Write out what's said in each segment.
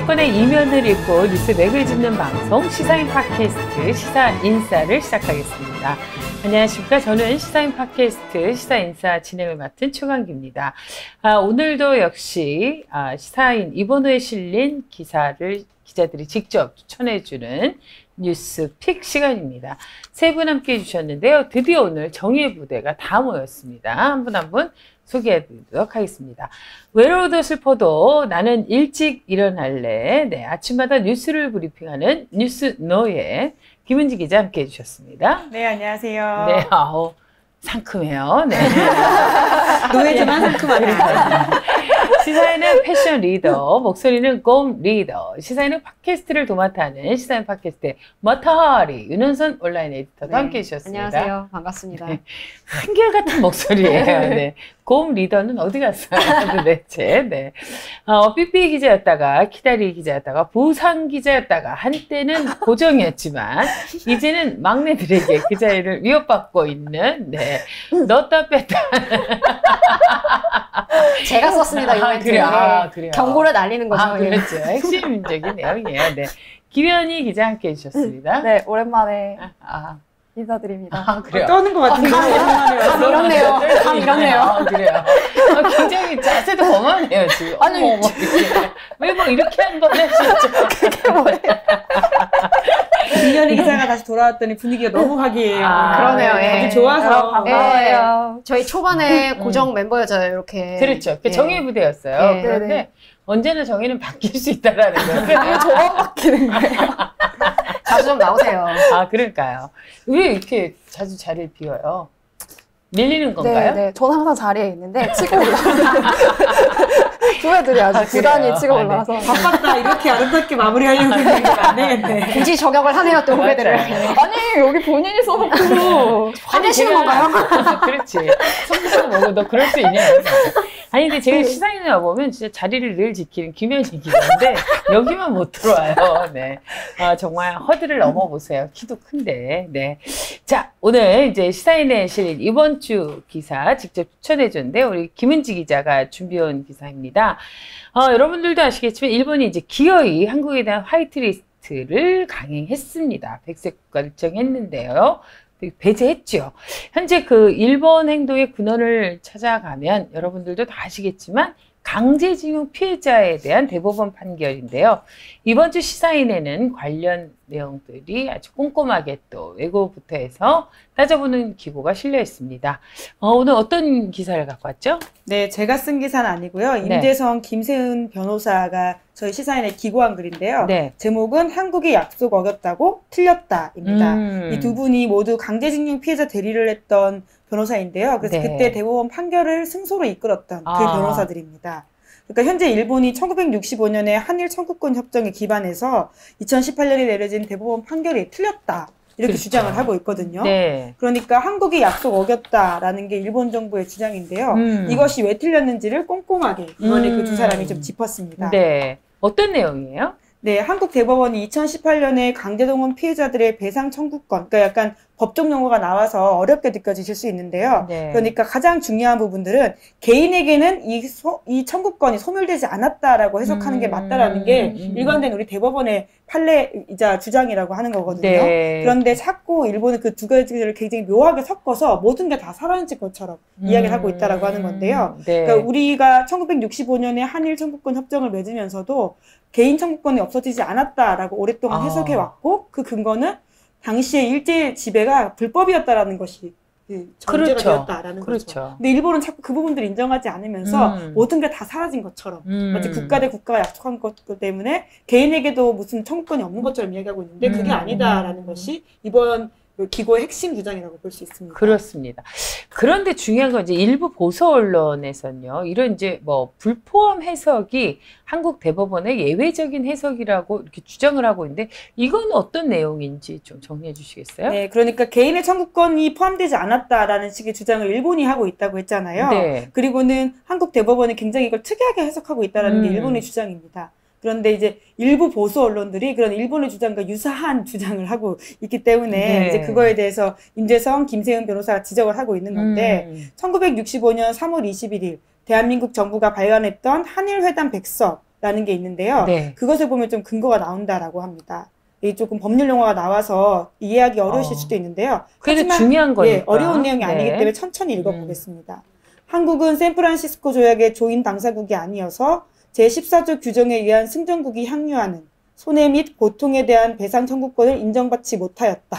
사건의 이면을 읽고 뉴스맥을 짚는 방송 시사인 팟캐스트 시사인사를 시작하겠습니다. 안녕하십니까. 저는 시사인 팟캐스트 시사인사 진행을 맡은 최강기입니다. 오늘도 역시 시사인 이번 호에 실린 기자들이 직접 추천해주는 뉴스픽 시간입니다. 세 분 함께 해주셨는데요. 드디어 오늘 정의의 부대가 다 모였습니다. 한 분 한 분 소개해드리도록 하겠습니다. 외로워도 슬퍼도 나는 일찍 일어날래. 네, 아침마다 뉴스를 브리핑하는 뉴스노의 김은지 기자 함께 해주셨습니다. 네, 안녕하세요. 네, 상큼해요. 네. 노예지만 상큼하네요. 시사인은 패션 리더, 목소리는 곰 리더, 시사인은 팟캐스트를 도맡아 하는 시사인 팟캐스트의 머터리 윤은선 온라인 에디터도 함께 해주셨습니다. 안녕하세요. 반갑습니다. 네. 한결같은 목소리예요. 네. 곰 리더는 어디 갔어요? 도대체. 네. 삐삐 기자였다가 키다리 기자였다가 부상 기자였다가 한때는 고정이었지만 이제는 막내들에게 그 자리를 위협받고 있는 네. 넣었다 뺐다. 제가 썼습니다. 이 멘트. 그래요. 경고를 날리는 거죠. 그렇죠. 핵심적인 내용이에요. 네. 김현희 기자 함께 해주셨습니다. 네, 오랜만에 인사드립니다. 그래요. 떠는 것 같은데. 감 잃었네요. 감 잃었네요. 그래요. 굉장히 자세도 거만해요, 지금. 아니, 왜 뭐 이렇게 한 거네, 진짜. 그게 뭐예요? 김현희 기자가 다시 돌아왔더니 분위기가 너무 화기애애요. 그러네요. 아주 예. 좋아서. 반가워요. 저희 초반에 고정 멤버였잖아요. 이렇게. 그렇죠. 그 예. 정의 부대였어요. 예. 그런데 네네. 언제나 정의는 바뀔 수 있다라는 거예요. 왜 저만 바뀌는 거예요? 자주 좀 나오세요. 그럴까요? 왜 이렇게 자주 자리를 비워요? 밀리는 건가요? 네. 저는 항상 자리에 있는데 치고 올라가서 후배들이 아주 부단히 치고 올라가서 바빴다. 이렇게 아름답게 마무리하려고 했는데 안 되겠네. 굳이 저격을 하네요. 또 후배들을. 아니 여기 본인이 써놓고 화내시는 건가요? 그렇지. 성수성 뭐고 너 그럴 수 있냐? 아니 근데 제가 시사인에 와보면 진짜 자리를 늘 지키는 김현희 기자인데 여기만 못 들어와요. 네. 정말 허들을 넘어보세요. 키도 큰데. 네. 자, 오늘 이제 시사인에 실린 이번 주 기사 직접 추천해줬는데 우리 김은지 기자가 준비해온 기사입니다. 여러분들도 아시겠지만 일본이 이제 기어이 한국에 대한 화이트리스트를 강행했습니다. 백색 국가를 정했는데요. 배제했죠. 현재 그 일본 행동의 근원을 찾아가면 여러분들도 다 아시겠지만 강제징용 피해자에 대한 대법원 판결인데요. 이번 주 시사인에는 관련 내용들이 아주 꼼꼼하게 또 외고부터 해서 따져보는 기고가 실려 있습니다. 오늘 어떤 기사를 갖고 왔죠? 네, 제가 쓴 기사는 아니고요. 임재성, 김세은 변호사가 저희 시사인에 기고한 글인데요. 네. 제목은 한국이 약속 어겼다고 틀렸다입니다. 이 두 분이 모두 강제징용 피해자 대리를 했던 변호사인데요. 그래서 네. 그때 대법원 판결을 승소로 이끌었던 그 변호사들입니다. 그러니까 현재 일본이 1965년에 한일 청구권 협정에 기반해서 2018년에 내려진 대법원 판결이 틀렸다. 이렇게 그렇죠. 주장을 하고 있거든요. 네. 그러니까 한국이 약속 어겼다라는 게 일본 정부의 주장인데요. 이것이 왜 틀렸는지를 꼼꼼하게 이번에 그 두 사람이 좀 짚었습니다. 네. 어떤 내용이에요? 네, 한국 대법원이 2018년에 강제동원 피해자들의 배상 청구권, 그러니까 약간 법적 용어가 나와서 어렵게 느껴지실 수 있는데요. 네. 그러니까 가장 중요한 부분들은 개인에게는 이 청구권이 소멸되지 않았다라고 해석하는 게 맞다라는 게 일관된 우리 대법원의 판례이자 주장이라고 하는 거거든요. 네. 그런데 자꾸 일본은 그 두 가지를 굉장히 묘하게 섞어서 모든 게 다 사라진 것처럼 이야기를 하고 있다라고 하는 건데요. 네. 그러니까 우리가 1965년에 한일 청구권 협정을 맺으면서도 개인 청구권이 없어지지 않았다라고 오랫동안 해석해왔고 그 근거는 당시의 일제 지배가 불법이었다라는 것이 전제가 되었다라는 거죠. 근데 일본은 자꾸 그 부분들을 인정하지 않으면서 모든 게 다 사라진 것처럼 마치 국가 대 국가가 약속한 것 때문에 개인에게도 무슨 청구권이 없는 것처럼 이야기하고 있는데 그게 아니다라는 것이 이번 기고의 핵심 주장이라고 볼 수 있습니다. 그렇습니다. 그런데 중요한 건 이제 일부 보수 언론에서는요, 이런 이제 뭐 불포함 해석이 한국 대법원의 예외적인 해석이라고 이렇게 주장을 하고 있는데 이건 어떤 내용인지 좀 정리해 주시겠어요? 네, 그러니까 개인의 청구권이 포함되지 않았다라는 식의 주장을 일본이 하고 있다고 했잖아요. 네. 그리고는 한국 대법원이 굉장히 이걸 특이하게 해석하고 있다는 게 일본의 주장입니다. 그런데 이제 일부 보수 언론들이 그런 일본의 주장과 유사한 주장을 하고 있기 때문에 네. 이제 그거에 대해서 임재성, 김세은 변호사가 지적을 하고 있는 건데 1965년 3월 21일 대한민국 정부가 발간했던 한일회담 백서 있다라는 게 있는데요. 네. 그것을 보면 좀 근거가 나온다라고 합니다. 이 조금 법률 용어가 나와서 이해하기 어려우실 수도 있는데요. 그게 중요한 거니까. 예, 어려운 내용이 네. 아니기 때문에 천천히 읽어보겠습니다. 한국은 샌프란시스코 조약의 조인 당사국이 아니어서 제14조 규정에 의한 승전국이 향유하는 손해 및 고통에 대한 배상 청구권을 인정받지 못하였다.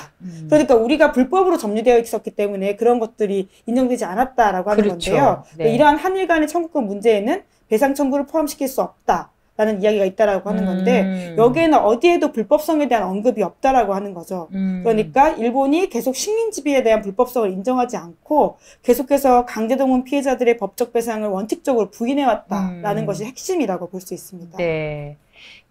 그러니까 우리가 불법으로 점유되어 있었기 때문에 그런 것들이 인정되지 않았다라고 하는 그렇죠. 건데요. 네. 이러한 한일 간의 청구권 문제에는 배상 청구를 포함시킬 수 없다라는 이야기가 있다라고 하는 건데 여기에는 어디에도 불법성에 대한 언급이 없다라고 하는 거죠. 그러니까 일본이 계속 식민지배에 대한 불법성을 인정하지 않고 계속해서 강제동원 피해자들의 법적 배상을 원칙적으로 부인해왔다라는 것이 핵심이라고 볼 수 있습니다. 네.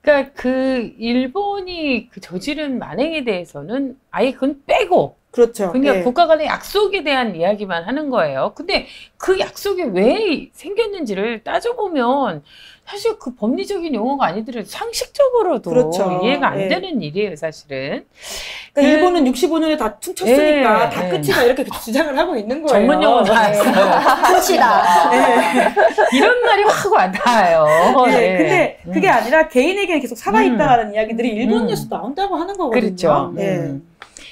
그러니까 그 일본이 그 저지른 만행에 대해서는 아예 그건 빼고 그렇죠. 그러니까 예. 국가 간의 약속에 대한 이야기만 하는 거예요. 근데 그 약속이 왜 생겼는지를 따져보면 사실 그 법리적인 용어가 아니더라도 상식적으로도 그렇죠. 이해가 안 예. 되는 일이에요, 사실은. 그러니까 일본은 65년에 다 퉁쳤으니까 예, 다 예. 끝이다 이렇게 주장을 하고 있는 거예요. 전문 용어 나왔어요. 끝이다. 이런 말이 확 와닿아요. 네, 네. 근데 그게 아니라 개인에게는 계속 살아있다라는 이야기들이 일본 뉴스 나온다고 하는 거거든요. 그렇죠. 네.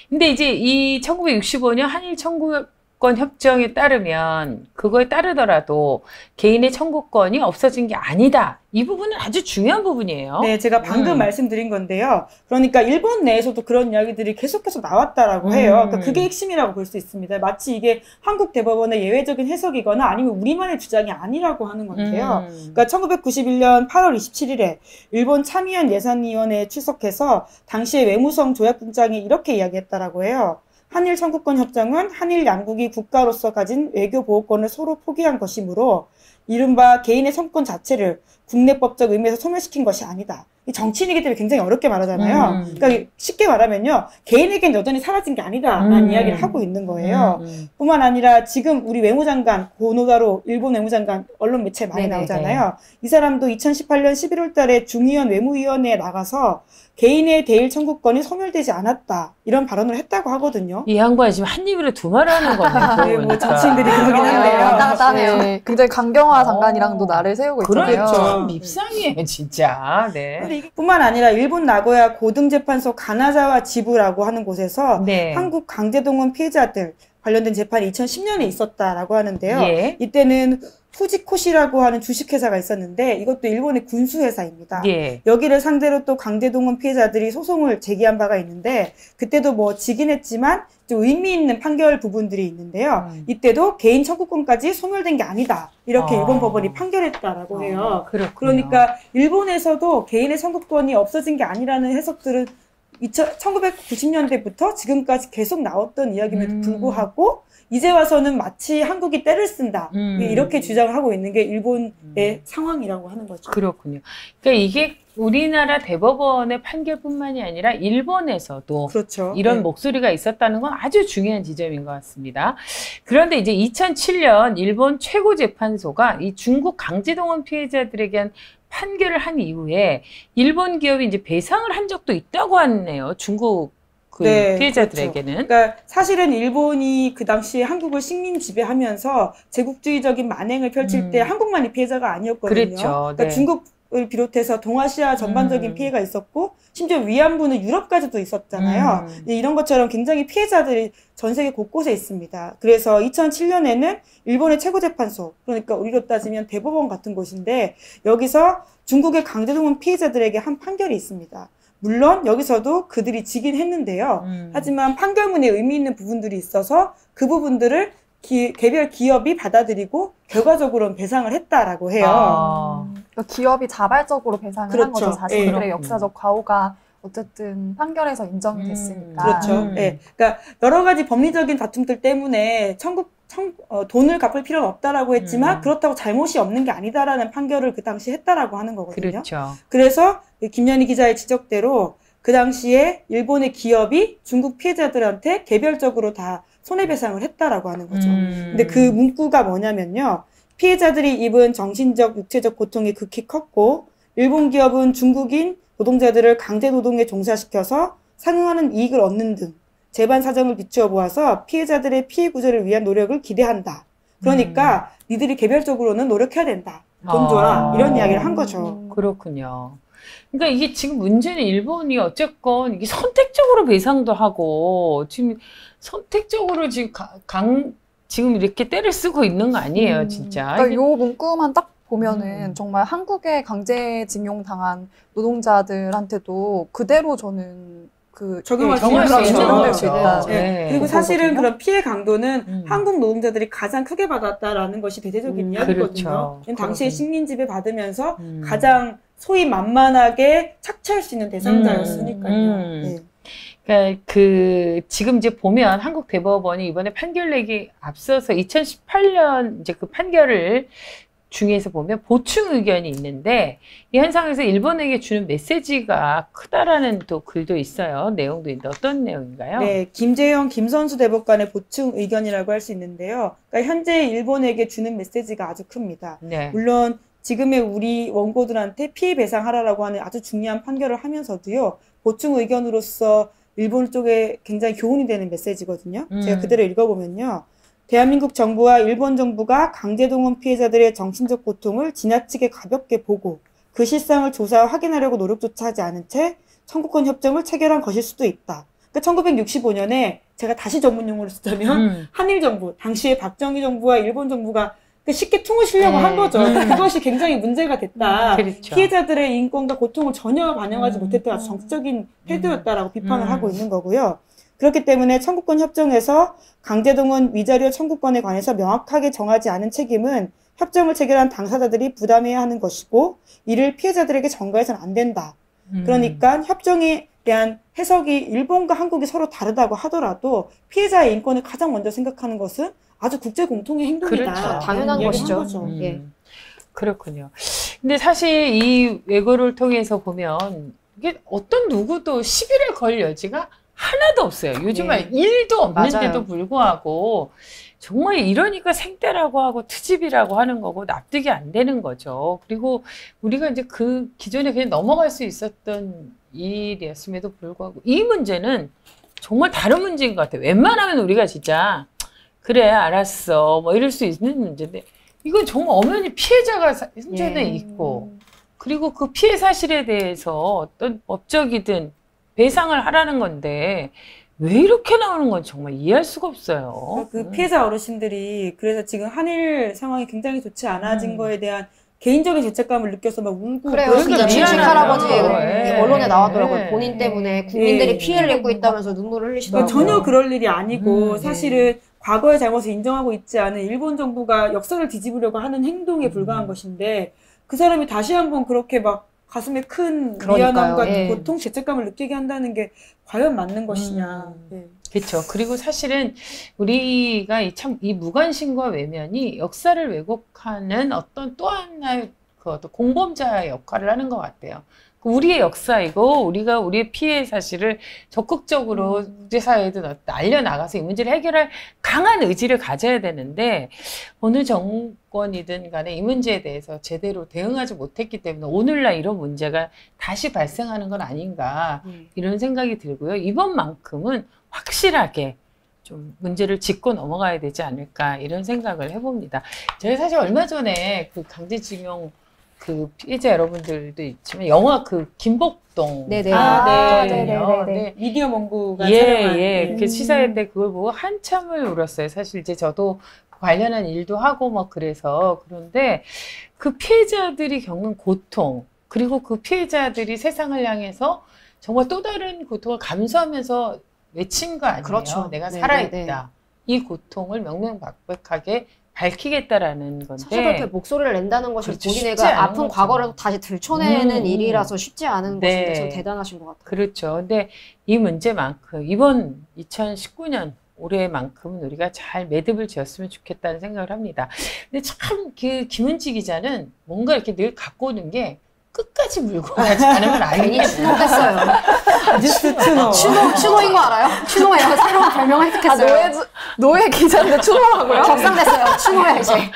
근데 이제 이 1965년 한일 청구권 협정에 따르면 그거에 따르더라도 개인의 청구권이 없어진 게 아니다. 이 부분은 아주 중요한 부분이에요. 네, 제가 방금 말씀드린 건데요. 그러니까 일본 내에서도 그런 이야기들이 계속해서 나왔다라고 해요. 그러니까 그게 핵심이라고 볼 수 있습니다. 마치 이게 한국 대법원의 예외적인 해석이거나 아니면 우리만의 주장이 아니라고 하는 건데요. 그러니까 1991년 8월 27일에 일본 참의원 예산위원회에 출석해서 당시의 외무성 조약국장이 이렇게 이야기했다라고 해요. 한일 청구권 협정은 한일 양국이 국가로서 가진 외교 보호권을 서로 포기한 것이므로 이른바 개인의 청구권 자체를 국내법적 의미에서 소멸시킨 것이 아니다. 이 정치인이기 때문에 굉장히 어렵게 말하잖아요. 그러니까 쉽게 말하면요. 개인에겐 여전히 사라진 게 아니다라는 이야기를 하고 있는 거예요. 뿐만 아니라 지금 우리 외무장관 고노다로 일본 외무장관 언론 매체에 많이 네네네. 나오잖아요. 이 사람도 2018년 11월 달에 중의원 외무위원회에 나가서 개인의 대일 청구권이 소멸되지 않았다. 이런 발언을 했다고 하거든요. 이 양반이 지금 한 입으로 두 말 하는 거네. 네, 뭐 정치인들이 그러긴 왔다 한데요. 갔다 하네요. 네, 굉장히 강경화 장관이랑도 나를 세우고 있잖아요. 그렇죠. 참 네. 밉상이에요, 진짜. 네. 근데 이게 뿐만 아니라 일본 나고야 고등재판소 가나자와 지부라고 하는 곳에서 네. 한국 강제동원 피해자들 관련된 재판이 2010년에 있었다라고 하는데요. 예. 이때는 후지코시라고 하는 주식회사가 있었는데 이것도 일본의 군수회사입니다. 예. 여기를 상대로 또 강제동원 피해자들이 소송을 제기한 바가 있는데 그때도 뭐 지긴 했지만 좀 의미 있는 판결 부분들이 있는데요. 이때도 개인 청구권까지 소멸된 게 아니다. 이렇게 아. 일본 법원이 판결했다라고 해요. 그렇군요. 그러니까 일본에서도 개인의 청구권이 없어진 게 아니라는 해석들은 1990년대부터 지금까지 계속 나왔던 이야기임에도 불구하고 이제 와서는 마치 한국이 때를 쓴다. 이렇게 주장을 하고 있는 게 일본의 상황이라고 하는 거죠. 그렇군요. 그러니까 이게 우리나라 대법원의 판결뿐만이 아니라 일본에서도 그렇죠. 이런 네. 목소리가 있었다는 건 아주 중요한 지점인 것 같습니다. 그런데 이제 2007년 일본 최고재판소가 이 중국 강제동원 피해자들에게 한 판결을 한 이후에 일본 기업이 이제 배상을 한 적도 있다고 하네요. 중국 그 네, 피해자들에게는. 그러니까 사실은 일본이 그 당시에 한국을 식민 지배하면서 제국주의적인 만행을 펼칠 때 한국만이 피해자가 아니었거든요. 그랬죠. 그러니까 네. 중국을 비롯해서 동아시아 전반적인 피해가 있었고 심지어 위안부는 유럽까지도 있었잖아요. 이런 것처럼 굉장히 피해자들이 전 세계 곳곳에 있습니다. 그래서 2007년에는 일본의 최고재판소, 그러니까 우리로 따지면 대법원 같은 곳인데 여기서 중국의 강제동원 피해자들에게 한 판결이 있습니다. 물론 여기서도 그들이 지긴 했는데요. 하지만 판결문에 의미 있는 부분들이 있어서 그 부분들을 개별 기업이 받아들이고 결과적으로는 배상을 했다라고 해요. 그러니까 기업이 자발적으로 배상을 한 거죠. 그렇죠. 자신들의 예. 역사적 과오가 어쨌든 판결에서 인정이 됐으니까. 그렇죠. 예. 그러니까 여러 가지 법리적인 다툼들 때문에 돈을 갚을 필요는 없다라고 했지만 그렇다고 잘못이 없는 게 아니다라는 판결을 그 당시 했다라고 하는 거거든요. 그렇죠. 그래서 김연희 기자의 지적대로 그 당시에 일본의 기업이 중국 피해자들한테 개별적으로 다 손해배상을 했다라고 하는 거죠. 근데 그 문구가 뭐냐면요. 피해자들이 입은 정신적, 육체적 고통이 극히 컸고 일본 기업은 중국인 노동자들을 강제노동에 종사시켜서 상응하는 이익을 얻는 등 재반 사정을 비추어 보아서 피해자들의 피해 구제를 위한 노력을 기대한다. 그러니까 니들이 개별적으로는 노력해야 된다. 돈 줘라 이런 이야기를 한 거죠. 그렇군요. 그러니까 이게 지금 문제는 일본이 어쨌건 이게 선택적으로 배상도 하고 지금 선택적으로 지금 지금 이렇게 때를 쓰고 있는 거 아니에요, 진짜. 그러니까 요 문구만 딱 보면은 정말 한국에 강제징용 당한 노동자들한테도 그대로 저는 적용할 수 있다. 네. 그리고 사실은 그런 피해 강도는 한국 노동자들이 가장 크게 받았다라는 것이 대대적인 이야기거든요. 그렇죠. 당시에 식민지배 받으면서 가장 소위 만만하게 착취할 수 있는 대상자였으니까요. 네. 그러니까 지금 이제 보면 한국 대법원이 이번에 판결 내기 앞서서 2018년 이제 그 판결을 중에서 보면 보충 의견이 있는데 이 현상에서 일본에게 주는 메시지가 크다라는 또 글도 있어요. 내용도 있는데 어떤 내용인가요? 네, 김재영, 김선수 대법관의 보충 의견이라고 할 수 있는데요. 그러니까 현재 일본에게 주는 메시지가 아주 큽니다. 네. 물론 지금의 우리 원고들한테 피해 배상하라라고 하는 아주 중요한 판결을 하면서도요. 보충 의견으로서 일본 쪽에 굉장히 교훈이 되는 메시지거든요. 제가 그대로 읽어보면요. 대한민국 정부와 일본 정부가 강제동원 피해자들의 정신적 고통을 지나치게 가볍게 보고 그 실상을 조사 확인하려고 노력조차 하지 않은 채 청구권 협정을 체결한 것일 수도 있다. 그러니까 1965년에 제가 다시 전문 용어를 쓰자면 한일 정부, 당시에 박정희 정부와 일본 정부가 쉽게 퉁을 쉬려고 한 거죠. 그것이 굉장히 문제가 됐다. 그렇죠. 피해자들의 인권과 고통을 전혀 반영하지 못했다. 아주 정치적인 태도였다라고 비판을 하고 있는 거고요. 그렇기 때문에 청구권 협정에서 강제동원 위자료 청구권에 관해서 명확하게 정하지 않은 책임은 협정을 체결한 당사자들이 부담해야 하는 것이고 이를 피해자들에게 전가해서는 안 된다. 그러니까 협정에 대한 해석이 일본과 한국이 서로 다르다고 하더라도 피해자의 인권을 가장 먼저 생각하는 것은 아주 국제 공통의 행동이다. 그렇죠. 당연한 것이죠. 예. 그렇군요. 근데 사실 이 외고를 통해서 보면 이게 어떤 누구도 시비를 걸 여지가 하나도 없어요. 요즘은 일도 없는데도 불구하고 정말 이러니까 생떼라고 하고 트집이라고 하는 거고 납득이 안 되는 거죠. 그리고 우리가 이제 그 기존에 그냥 넘어갈 수 있었던 일이었음에도 불구하고 이 문제는 정말 다른 문제인 것 같아요. 웬만하면 우리가 진짜 그래 알았어 뭐 이럴 수 있는 문제인데 이건 정말 엄연히 피해자가 현재는 있고 그리고 그 피해 사실에 대해서 어떤 법적이든 배상을 하라는 건데 왜 이렇게 나오는 건 정말 이해할 수가 없어요. 그 피해자 어르신들이 그래서 지금 한일 상황이 굉장히 좋지 않아진 거에 대한 개인적인 죄책감을 느껴서 막 울고 그래요. 진짜 주식 할아버지 언론에 나왔더라고요. 네. 본인 때문에 국민들이 피해를 입고 있다면서 눈물을 흘리시더라고요. 전혀 그럴 일이 아니고 사실은 과거의 잘못을 인정하고 있지 않은 일본 정부가 역사를 뒤집으려고 하는 행동에 불과한 것인데 그 사람이 다시 한번 그렇게 막 가슴에 큰 미안함과 고통, 죄책감을 느끼게 한다는 게 과연 맞는 것이냐. 그렇죠. 그리고 사실은 우리가 이 무관심과 외면이 역사를 왜곡하는 어떤 또 하나의 그 어떤 공범자의 역할을 하는 것 같아요. 우리의 역사이고 우리가 우리의 피해 사실을 적극적으로 국제사회에도 알려나가서 이 문제를 해결할 강한 의지를 가져야 되는데 어느 정권이든 간에 이 문제에 대해서 제대로 대응하지 못했기 때문에 오늘날 이런 문제가 다시 발생하는 건 아닌가 이런 생각이 들고요. 이번만큼은 확실하게 좀 문제를 짚고 넘어가야 되지 않을까 이런 생각을 해봅니다. 제가 사실 얼마 전에 그 강제징용 그 피해자 여러분들도 있지만 영화 그 김복동 네. 미디어 몽구가 촬영한 그 시사회 때 그걸 보고 한참을 울었어요. 사실 이제 저도 관련한 일도 하고 막 그래서 그런데 그 피해자들이 겪는 고통 그리고 그 피해자들이 세상을 향해서 정말 또 다른 고통을 감수하면서 외친 거 아니에요. 그렇죠. 내가 살아있다. 이 고통을 명명백백하게 밝히겠다라는 건데 사실 그렇게 목소리를 낸다는 것이 그렇죠. 본인애가 아픈 거죠. 과거를 다시 들춰내는 일이라서 쉽지 않은 것인데 참 대단하신 것 같아요. 그렇죠. 근데 이 문제만큼 이번 2019년 올해만큼은 우리가 잘 매듭을 지었으면 좋겠다는 생각을 합니다. 근데 참 그 김은지 기자는 뭔가 이렇게 늘 갖고 오는 게 끝까지 물고 가지 않으면 안 괜히 돼요. 추노했어요. 뉴스 추노. 추노인 거 알아요? 추노예요. 새로운 별명을 획득했어요. 노예 기자인데 추노라고요? 적상됐어요. 추노야 이제.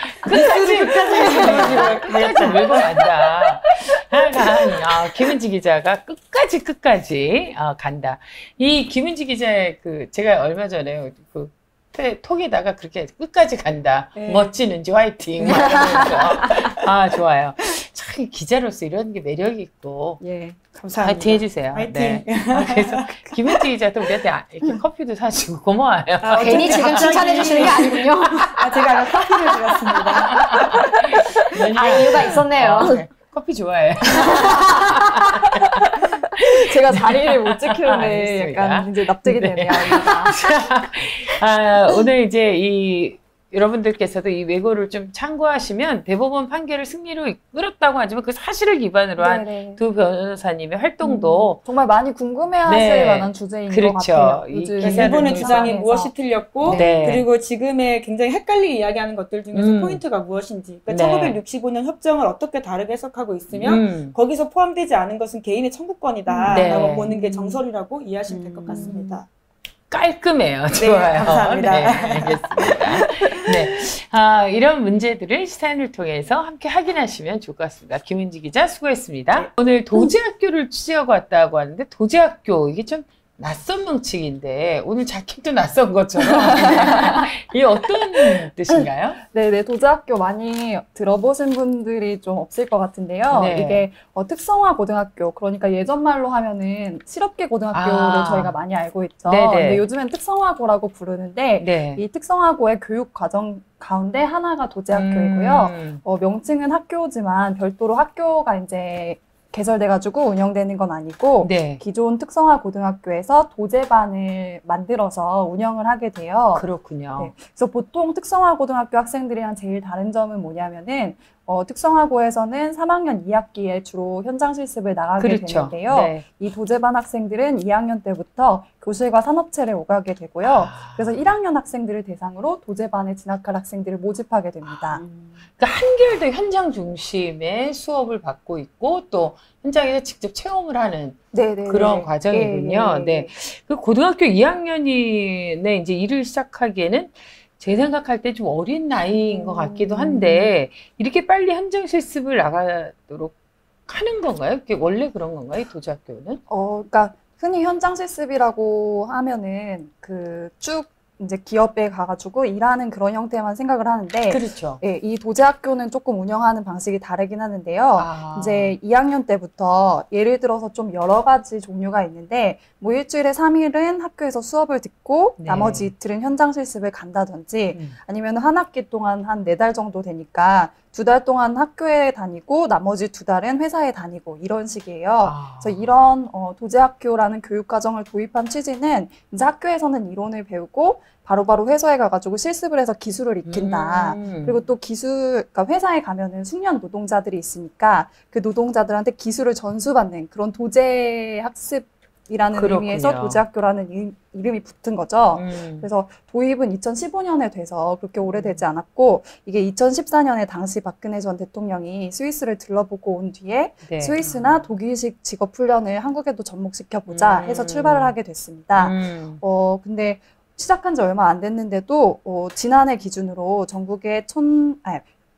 끝까지 물고 간다. 하여간 김은지 기자가 끝까지 간다. 이 김은지 기자의 제가 얼마 전에 톡에다가 그렇게 끝까지 간다. 네. 멋진 은지 화이팅. 막 이러면서. 아, 좋아요. 참 기자로서 이런 게 매력이 있고. 예, 감사합니다. 화이팅 해주세요. 화이팅. 네. 그래서 김은지 기자도 우리한테 이렇게 커피도 사주고 고마워요. 괜히 지금 칭찬해 주시는 게 아니군요. 제가 아까 커피를 드렸습니다. 아, 이유가 있었네요. 네. 커피 좋아해. 제가 자리를 못 지키는데 알겠습니다. 약간 이제 납득이 네. 되네요. 오늘 이제 여러분들께서도 이 외고를 좀 참고하시면 대법원 판결을 승리로 이끌었다고 하지만 그 사실을 기반으로 한 네네. 두 변호사님의 활동도 정말 많이 궁금해하실 네. 만한 주제인 것 그렇죠. 같아요. 이 요즘 기사를 이번의 주장이 세상에서. 무엇이 틀렸고 네. 그리고 지금의 굉장히 헷갈리게 이야기하는 것들 중에서 포인트가 무엇인지 그러니까 네. 1965년 협정을 어떻게 다르게 해석하고 있으며 거기서 포함되지 않은 것은 개인의 청구권이다 네. 라고 보는 게 정설이라고 이해하시면 될 것 같습니다. 깔끔해요. 좋아요. 감사합니다. 네, 알겠습니다. 네. 이런 문제들을 시사인을 통해서 함께 확인하시면 좋을 것 같습니다. 김은지 기자 수고했습니다. 네. 오늘 도제학교를 취재하고 왔다고 하는데 도제학교 이게 좀 낯선 명칭인데 오늘 자켓도 낯선 것처럼 이게 어떤 뜻인가요? 네네, 도제학교 많이 들어보신 분들이 좀 없을 것 같은데요. 네. 이게 특성화 고등학교, 그러니까 예전 말로 하면은 실업계 고등학교를 저희가 많이 알고 있죠. 네네. 근데 요즘엔 특성화고라고 부르는데 네. 이 특성화고의 교육 과정 가운데 하나가 도제학교이고요. 명칭은 학교지만 별도로 학교가 이제 개설돼가지고 운영되는 건 아니고 네. 기존 특성화 고등학교에서 도제반을 만들어서 운영을 하게 돼요. 그렇군요. 네. 그래서 보통 특성화 고등학교 학생들이랑 제일 다른 점은 뭐냐면은 특성화고에서는 3학년 2학기에 주로 현장 실습을 나가게 그렇죠. 되는데요. 네. 이 도제반 학생들은 2학년 때부터 교실과 산업체를 오가게 되고요. 그래서 1학년 학생들을 대상으로 도제반에 진학할 학생들을 모집하게 됩니다. 그러니까 한결더 현장 중심의 수업을 받고 있고 또 현장에서 직접 체험을 하는 네네. 그런 과정이군요. 네. 그 고등학교 2학년에 이제 일을 시작하기에는 제 생각할 때 좀 어린 나이인 것 같기도 한데 이렇게 빨리 현장 실습을 나가도록 하는 건가요? 이게 원래 그런 건가요? 이 도제학교는? 그러니까 흔히 현장 실습이라고 하면은 쭉 이제 기업에 가가지고 일하는 그런 형태만 생각을 하는데, 그렇죠. 예, 이 도제학교는 조금 운영하는 방식이 다르긴 하는데요. 이제 2학년 때부터 예를 들어서 좀 여러 가지 종류가 있는데, 뭐 일주일에 3일은 학교에서 수업을 듣고 네. 나머지 이틀은 현장 실습을 간다든지, 아니면 한 학기 동안 한 4달 정도 되니까 2달 동안 학교에 다니고 나머지 2달은 회사에 다니고 이런 식이에요. 그래서 이런 도제학교라는 교육과정을 도입한 취지는 이제 학교에서는 이론을 배우고 바로바로 회사에 가가지고 실습을 해서 기술을 익힌다. 그리고 또 그러니까 회사에 가면은 숙련 노동자들이 있으니까 그 노동자들한테 기술을 전수받는 그런 도제 학습이라는 그렇군요. 의미에서 도제학교라는 이름이 붙은 거죠. 그래서 도입은 2015년에 돼서 그렇게 오래되지 않았고, 이게 2014년에 당시 박근혜 전 대통령이 스위스를 들러보고 온 뒤에 네. 스위스나 독일식 직업 훈련을 한국에도 접목시켜보자 해서 출발을 하게 됐습니다. 근데 시작한 지 얼마 안 됐는데도 지난해 기준으로 전국에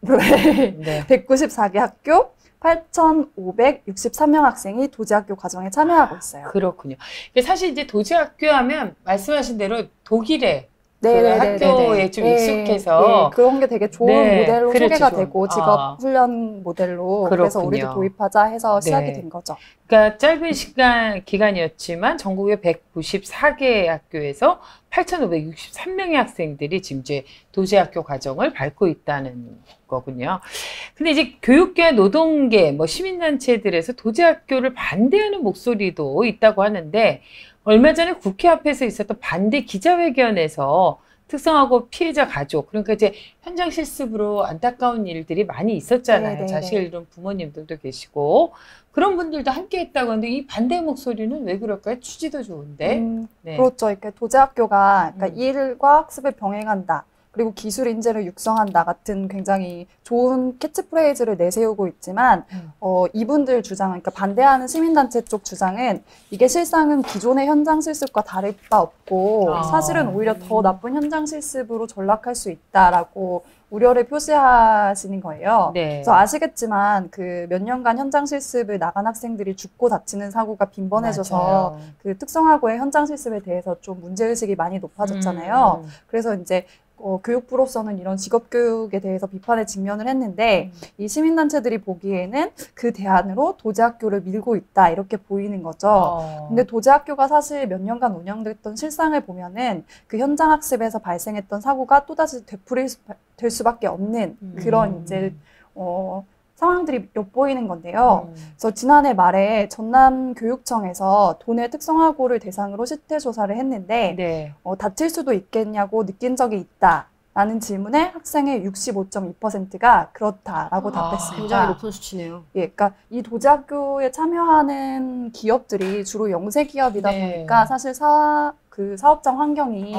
194개 학교 8,563명 학생이 도제학교 과정에 참여하고 있어요. 그렇군요. 사실 이제 도제학교 하면 말씀하신 대로 독일에 네네네네. 학교에 좀 익숙해서 그런 게 되게 좋은 네, 모델로 그렇죠, 소개가 좋은. 되고 직업 훈련 모델로 그래서 그렇군요. 우리도 도입하자 해서 시작이 네. 된 거죠. 그러니까 짧은 기간이었지만 전국의 194개 학교에서 8,563명의 학생들이 지금 이제 도제학교 과정을 밟고 있다는 거군요. 근데 이제 교육계와 노동계, 뭐 시민단체들에서 도제학교를 반대하는 목소리도 있다고 하는데, 얼마 전에 국회 앞에서 있었던 반대 기자회견에서 특성화고 피해자 가족, 그러니까 이제 현장 실습으로 안타까운 일들이 많이 있었잖아요. 네네네. 자식 잃은 부모님들도 계시고 그런 분들도 함께 했다고 하는데 이 반대 목소리는 왜 그럴까요? 취지도 좋은데. 네. 그렇죠. 이렇게 도제학교가 그러니까 일과 학습을 병행한다. 그리고 기술 인재를 육성한다 같은 굉장히 좋은 캐치프레이즈를 내세우고 있지만 이분들 주장은, 그러니까 반대하는 시민단체 쪽 주장은 이게 실상은 기존의 현장 실습과 다를 바 없고 사실은 오히려 더 나쁜 현장 실습으로 전락할 수 있다라고 우려를 표시하시는 거예요. 네. 그래서 아시겠지만 그 몇 년간 현장 실습을 나간 학생들이 죽고 다치는 사고가 빈번해져서 맞아요. 그 특성화고의 현장 실습에 대해서 좀 문제의식이 많이 높아졌잖아요. 그래서 이제 교육부로서는 이런 직업교육에 대해서 비판에 직면을 했는데 이 시민단체들이 보기에는 그 대안으로 도제학교를 밀고 있다 이렇게 보이는 거죠. 근데 도제학교가 사실 몇 년간 운영됐던 실상을 보면은 그 현장 학습에서 발생했던 사고가 또다시 되풀이될 수밖에 없는 그런 이제 상황들이 엿보이는 건데요. 그래서 지난해 말에 전남교육청에서 도내 특성화고를 대상으로 실태 조사를 했는데 네. 다칠 수도 있겠냐고 느낀 적이 있다라는 질문에 학생의 65.2%가 그렇다라고 답했습니다. 굉장히 높은 수치네요. 예, 그러니까 이 도제학교에 참여하는 기업들이 주로 영세 기업이다 네. 보니까 사실 그 사업장 환경이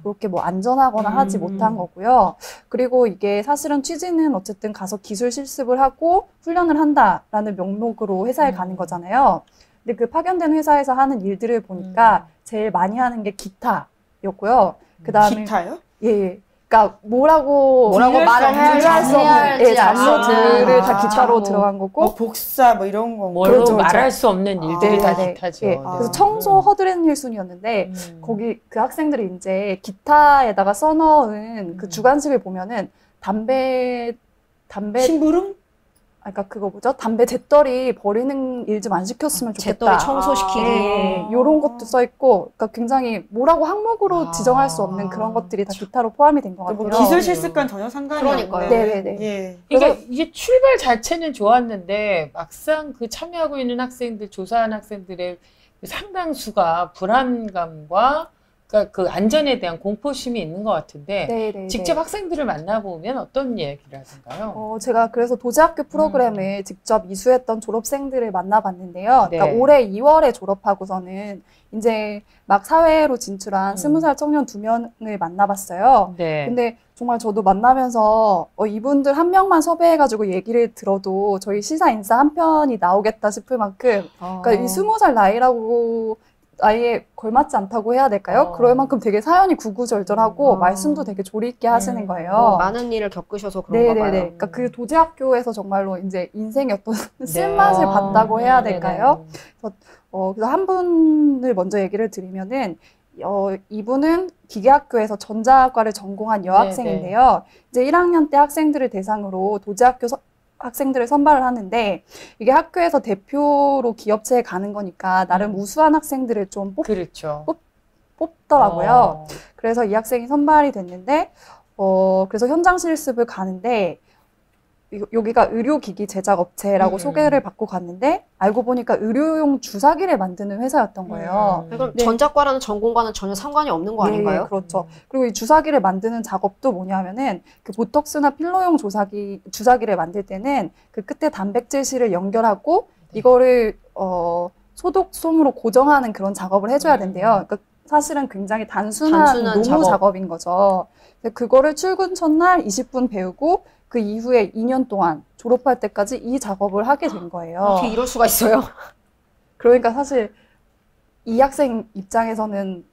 그렇게 뭐 안전하거나 하지 못한 거고요. 그리고 이게 사실은 취지는 어쨌든 가서 기술 실습을 하고 훈련을 한다라는 명목으로 회사에 가는 거잖아요. 근데 그 파견된 회사에서 하는 일들을 보니까 제일 많이 하는 게 기타였고요. 그다음에 기타요? 예. 그러니까 뭐라고 말을 해야 수 없는 장르들을 다 기타로 들어간 거고 복사 뭐 이런 거. 뭘로 그렇죠, 말할 그렇죠. 수 없는 일들이 다 네, 기타죠. 예. 그래서 청소 허드렛 일순이었는데 거기 그 학생들이 이제 기타에다가 써넣은 그 주관식을 보면은 담배 심부름? 그러니까 그거 뭐죠? 담배 재떨이 버리는 일 좀 안 시켰으면 좋겠다. 재떨이 청소시키기. 이런 것도 써 있고, 그러니까 굉장히 뭐라고 항목으로 지정할 수 없는 그런 것들이 다 기타로 포함이 된 것 같아요. 뭐 기술 실습과는 전혀 상관이 그러니까요. 없네. 네네네. 예. 이게 출발 자체는 좋았는데 막상 그 참여하고 있는 학생들, 조사한 학생들의 상당수가 불안감과 그러니까 그 안전에 대한 공포심이 있는 것 같은데 네네네. 직접 학생들을 만나보면 어떤 얘기를 하던가요? 제가 그래서 도제학교 프로그램을 직접 이수했던 졸업생들을 만나봤는데요. 네. 그러니까 올해 2월에 졸업하고서는 이제 막 사회로 진출한 20살 청년 2명을 만나봤어요. 네. 근데 정말 저도 만나면서 이분들 한 명만 섭외해가지고 얘기를 들어도 저희 시사 인사 한 편이 나오겠다 싶을 만큼 그러니까 이 20살 나이라고 아예 걸맞지 않다고 해야 될까요? 그럴 만큼 되게 사연이 구구절절하고 말씀도 되게 조리 있게 하시는 거예요. 많은 일을 겪으셔서 그런가 봐요. 네네네. 그러니까 그 도제학교에서 정말로 이제 인생의 어떤 쓴맛을 봤다고 해야 될까요? 그래서 한 분을 먼저 얘기를 드리면은 이분은 기계학교에서 전자과를 전공한 여학생인데요. 이제 1학년 때 학생들을 대상으로 도제학교 학생들을 선발을 하는데 이게 학교에서 대표로 기업체에 가는 거니까 나름 우수한 학생들을 좀 그렇죠. 뽑더라고요. 그래서 이 학생이 선발이 됐는데 그래서 현장 실습을 가는데 여기가 의료기기 제작 업체라고 소개를 받고 갔는데 알고 보니까 의료용 주사기를 만드는 회사였던 거예요. 그럼 전자과라는 전공과는 전혀 상관이 없는 거 아닌가요? 예, 그렇죠. 그리고 이 주사기를 만드는 작업도 뭐냐면은 그 보톡스나 필러용 주사기를 만들 때는 그 끝에 단백질실을 연결하고 이거를 소독솜으로 고정하는 그런 작업을 해줘야 된대요. 그러니까 사실은 굉장히 단순한 노무 작업인 거죠. 그거를 출근 첫날 20분 배우고 그 이후에 2년 동안 졸업할 때까지 이 작업을 하게 된 거예요. 어떻게 이럴 수가 있어요? 그러니까 사실 이 학생 입장에서는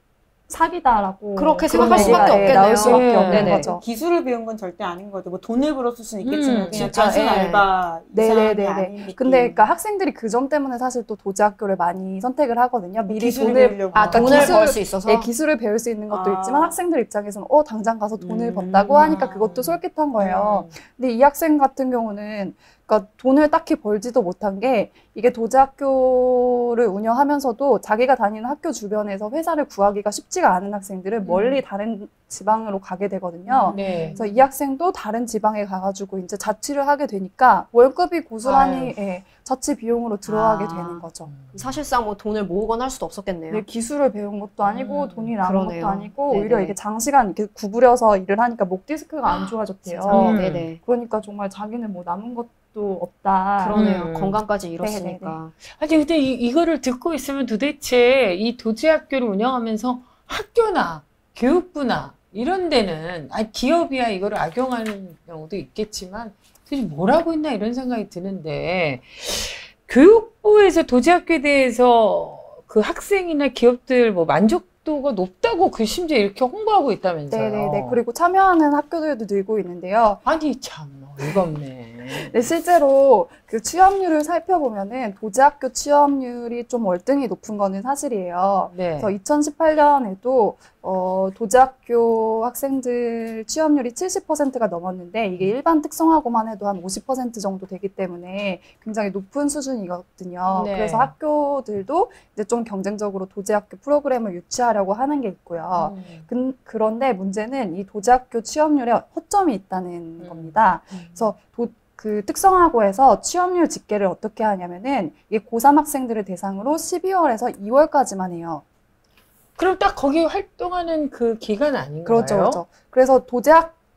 사기다라고 그렇게 생각할 수밖에 없겠네요. 나올 수밖에 없는 거죠. 기술을 배운 건 절대 아닌 거죠. 뭐 돈을 벌었을 수는 있겠지만 그냥 진짜, 단순 알바 이상이 아닌 느낌. 근데 그러니까 학생들이 그 점 때문에 사실 또 도제학교를 많이 선택을 하거든요. 미리 기술을 돈을 배우려고. 돈을 벌 수 있어서. 네, 기술을 배울 수 있는 것도 있지만 학생들 입장에서는 당장 가서 돈을 번다고 하니까 그것도 솔깃한 거예요. 근데 이 학생 같은 경우는 그러니까 돈을 딱히 벌지도 못한 게 이게 도제학교를 운영하면서도 자기가 다니는 학교 주변에서 회사를 구하기가 쉽지가 않은 학생들은 멀리 다른 지방으로 가게 되거든요. 그래서 이 학생도 다른 지방에 가가지고 이제 자취를 하게 되니까 월급이 고스란히 자취 비용으로 들어가게 되는 거죠. 사실상 뭐 돈을 모으거나 할 수도 없었겠네요. 기술을 배운 것도 아니고 돈이 남은 그러네요. 것도 아니고 네네. 오히려 이게 장시간 이렇게 구부려서 일을 하니까 목 디스크가 안 좋아졌대요. 네네. 그러니까 정말 자기는 뭐 남은 것도 없다. 그러네요. 건강까지 잃었으니까. 네네네. 아니 근데 이거를 듣고 있으면 도대체 이 도제학교를 운영하면서 학교나 교육부나 이런 데는 기업이야 이거를 악용하는 경우도 있겠지만 도대체 뭘 하고 있나 이런 생각이 드는데 교육부에서 도제학교에 대해서 그 학생이나 기업들 뭐 만족도가 높다고 그 심지어 이렇게 홍보하고 있다면서요. 네네네. 그리고 참여하는 학교들도 늘고 있는데요. 아니 참 어이가 없네. 네, 실제로 그 취업률을 살펴보면은 도제학교 취업률이 좀 월등히 높은 거는 사실이에요. 네. 그래서 2018년에도 도제학교 학생들 취업률이 70%가 넘었는데 이게 일반 특성화고만 해도 한 50% 정도 되기 때문에 굉장히 높은 수준이거든요. 네. 그래서 학교들도 이제 좀 경쟁적으로 도제학교 프로그램을 유치하려고 하는 게 있고요. 그런데 문제는 이 도제학교 취업률에 허점이 있다는 겁니다. 그래서 그 특성화고에서 취업률 집계를 어떻게 하냐면은 이게 고3 학생들을 대상으로 12월에서 2월까지만 해요. 그럼 딱 거기 활동하는 그 기간 아닌가요? 그렇죠, 그렇죠. 그래서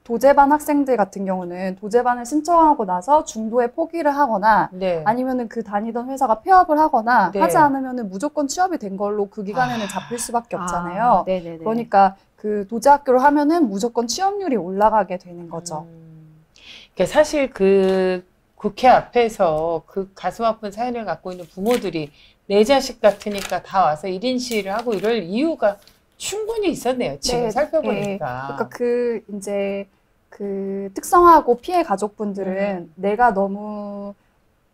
도제반 학생들 같은 경우는 도제반을 신청하고 나서 중도에 포기를 하거나 네. 아니면은 그 다니던 회사가 폐업을 하거나 네. 하지 않으면은 무조건 취업이 된 걸로 그 기간에는 잡힐 수밖에 없잖아요. 네네네. 그러니까 그 도제학교를 하면은 무조건 취업률이 올라가게 되는 거죠. 그러니까 사실 그 국회 앞에서 그 가슴 아픈 사연을 갖고 있는 부모들이 내 자식 같으니까 다 와서 1인 시위를 하고 이럴 이유가 충분히 있었네요. 지금 네, 살펴보니까. 그러니까 이제 그 특성화고 피해 가족분들은 내가 너무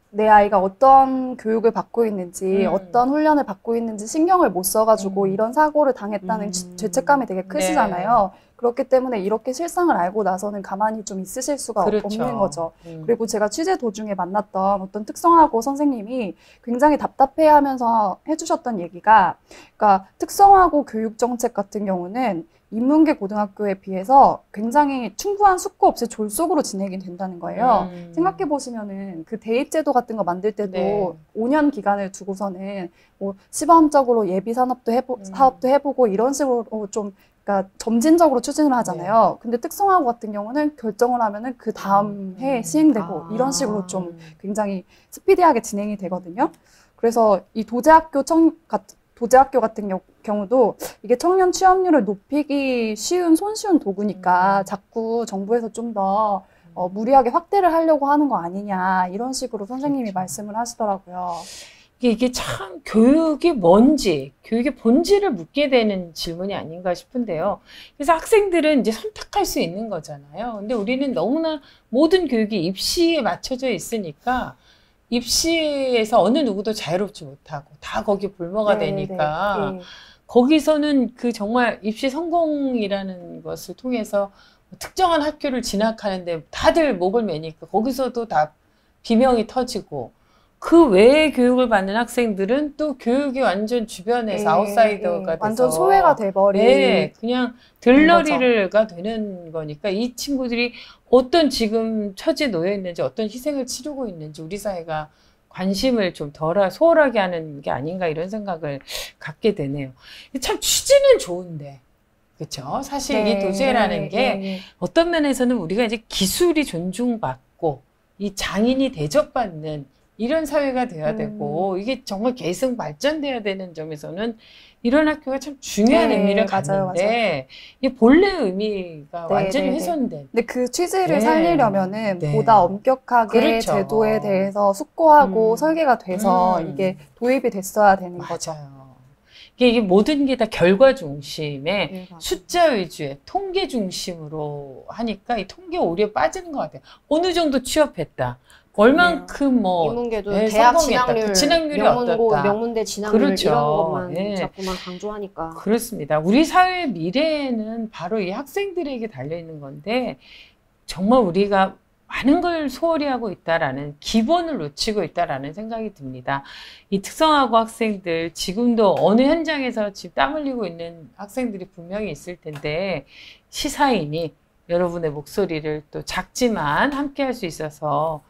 내 아이가 어떤 교육을 받고 있는지 어떤 훈련을 받고 있는지 신경을 못 써가지고 이런 사고를 당했다는 죄책감이 되게 크시잖아요. 네. 그렇기 때문에 이렇게 실상을 알고 나서는 가만히 좀 있으실 수가 그렇죠. 없는 거죠. 그리고 제가 취재 도중에 만났던 어떤 특성화고 선생님이 굉장히 답답해하면서 해주셨던 얘기가, 그러니까 특성화고 교육정책 같은 경우는 인문계 고등학교에 비해서 굉장히 충분한 숙고 없이 졸속으로 진행이 된다는 거예요. 생각해 보시면은 그 대입제도 같은 거 만들 때도 네. 5년 기간을 두고서는 뭐 시범적으로 예비 산업도 사업도 해보고 이런 식으로 좀 그러니까 점진적으로 추진을 하잖아요. 네. 근데 특성화고 같은 경우는 결정을 하면은 그 다음 해에 시행되고 이런 식으로 좀 굉장히 스피디하게 진행이 되거든요. 그래서 이 도제학교 같은 경우도 이게 청년 취업률을 높이기 손쉬운 도구니까 자꾸 정부에서 좀 더 무리하게 확대를 하려고 하는 거 아니냐 이런 식으로 선생님이 그렇죠. 말씀을 하시더라고요. 이게 참 교육이 뭔지, 교육의 본질을 묻게 되는 질문이 아닌가 싶은데요. 그래서 학생들은 이제 선택할 수 있는 거잖아요. 근데 우리는 너무나 모든 교육이 입시에 맞춰져 있으니까 입시에서 어느 누구도 자유롭지 못하고 다 거기에 불모가 되니까 네. 거기서는 그 정말 입시 성공이라는 것을 통해서 특정한 학교를 진학하는데 다들 목을 매니까 거기서도 다 비명이 터지고 그 외의 교육을 받는 학생들은 또 교육이 완전 주변에서 아웃사이더가 돼서 완전 소외가 돼버린 네, 그냥 들러리가 되는 거니까 이 친구들이 어떤 지금 처지에 놓여 있는지 어떤 희생을 치르고 있는지 우리 사회가 관심을 좀 소홀하게 하는 게 아닌가 이런 생각을 갖게 되네요. 참 취지는 좋은데 그렇죠? 사실 이 도제라는 게 어떤 면에서는 우리가 이제 기술이 존중받고 이 장인이 대접받는 이런 사회가 돼야 되고 이게 정말 계속 발전돼야 되는 점에서는 이런 학교가 참 중요한 의미를 갖는데 이 본래 의미가 완전히 훼손된. 근데 그 취지를 살리려면은 보다 엄격하게 그렇죠. 제도에 대해서 숙고하고 설계가 돼서 이게 도입이 됐어야 되는 거죠. 이게 모든 게 다 결과 중심의 숫자 위주의 통계 중심으로 하니까 이 통계 오류에 빠지는 것 같아요. 어느 정도 취업했다. 얼만큼 뭐 인문계도 대학 진학률이 어떻다. 명문대 진학률 그렇죠. 이런 것만 자꾸만 강조하니까. 그렇습니다. 우리 사회의 미래는 바로 이 학생들에게 달려있는 건데 정말 우리가 많은 걸 소홀히 하고 있다라는 기본을 놓치고 있다라는 생각이 듭니다. 이 특성화고 학생들 지금도 어느 현장에서 지금 땀 흘리고 있는 학생들이 분명히 있을 텐데 시사인이 여러분의 목소리를 또 작지만 함께 할 수 있어서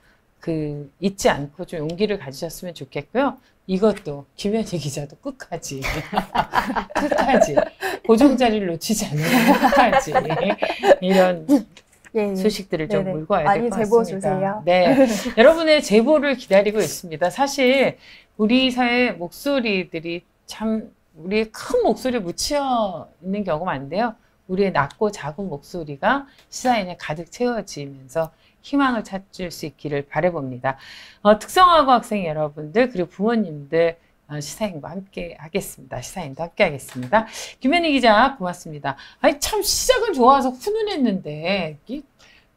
잊지 않고 좀 용기를 가지셨으면 좋겠고요. 이것도 김현희 기자도 끝까지 고정 자리를 놓치지 않으면 끝까지 이런 소식들을 좀 몰고 와야 될 것 같습니다. 제보 주세요. 네, 여러분의 제보를 기다리고 있습니다. 사실 우리 사회 목소리들이 참 우리의 큰 목소리에 묻혀 있는 경우가 많은데요. 우리의 낮고 작은 목소리가 시사인에 가득 채워지면서 희망을 찾을 수 있기를 바라봅니다. 특성화고 학생 여러분들 그리고 부모님들 시사인과 함께 하겠습니다. 시사인도 함께 하겠습니다. 김현희 기자 고맙습니다. 아니 참 시작은 좋아서 훈훈했는데 이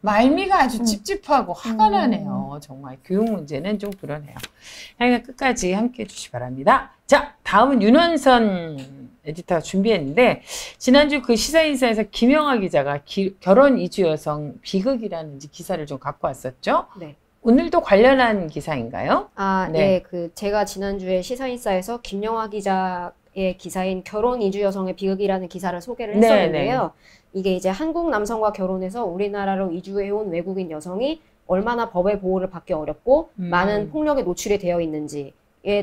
말미가 아주 찝찝하고 화가 나네요. 정말 교육 문제는 좀 그러네요. 하여간 끝까지 함께 해주시기 바랍니다. 자, 다음은 윤원선 에디터가 준비했는데 지난주 그 시사인사에서 김영하 기자가 결혼 이주 여성 비극이라는 기사를 좀 갖고 왔었죠. 네. 오늘도 관련한 기사인가요? 네. 제가 지난주에 시사인사에서 김영하 기자의 기사인 결혼 이주 여성의 비극이라는 기사를 소개를 했었는데요. 이게 이제 한국 남성과 결혼해서 우리나라로 이주해온 외국인 여성이 얼마나 법의 보호를 받기 어렵고 많은 폭력에 노출이 되어 있는지에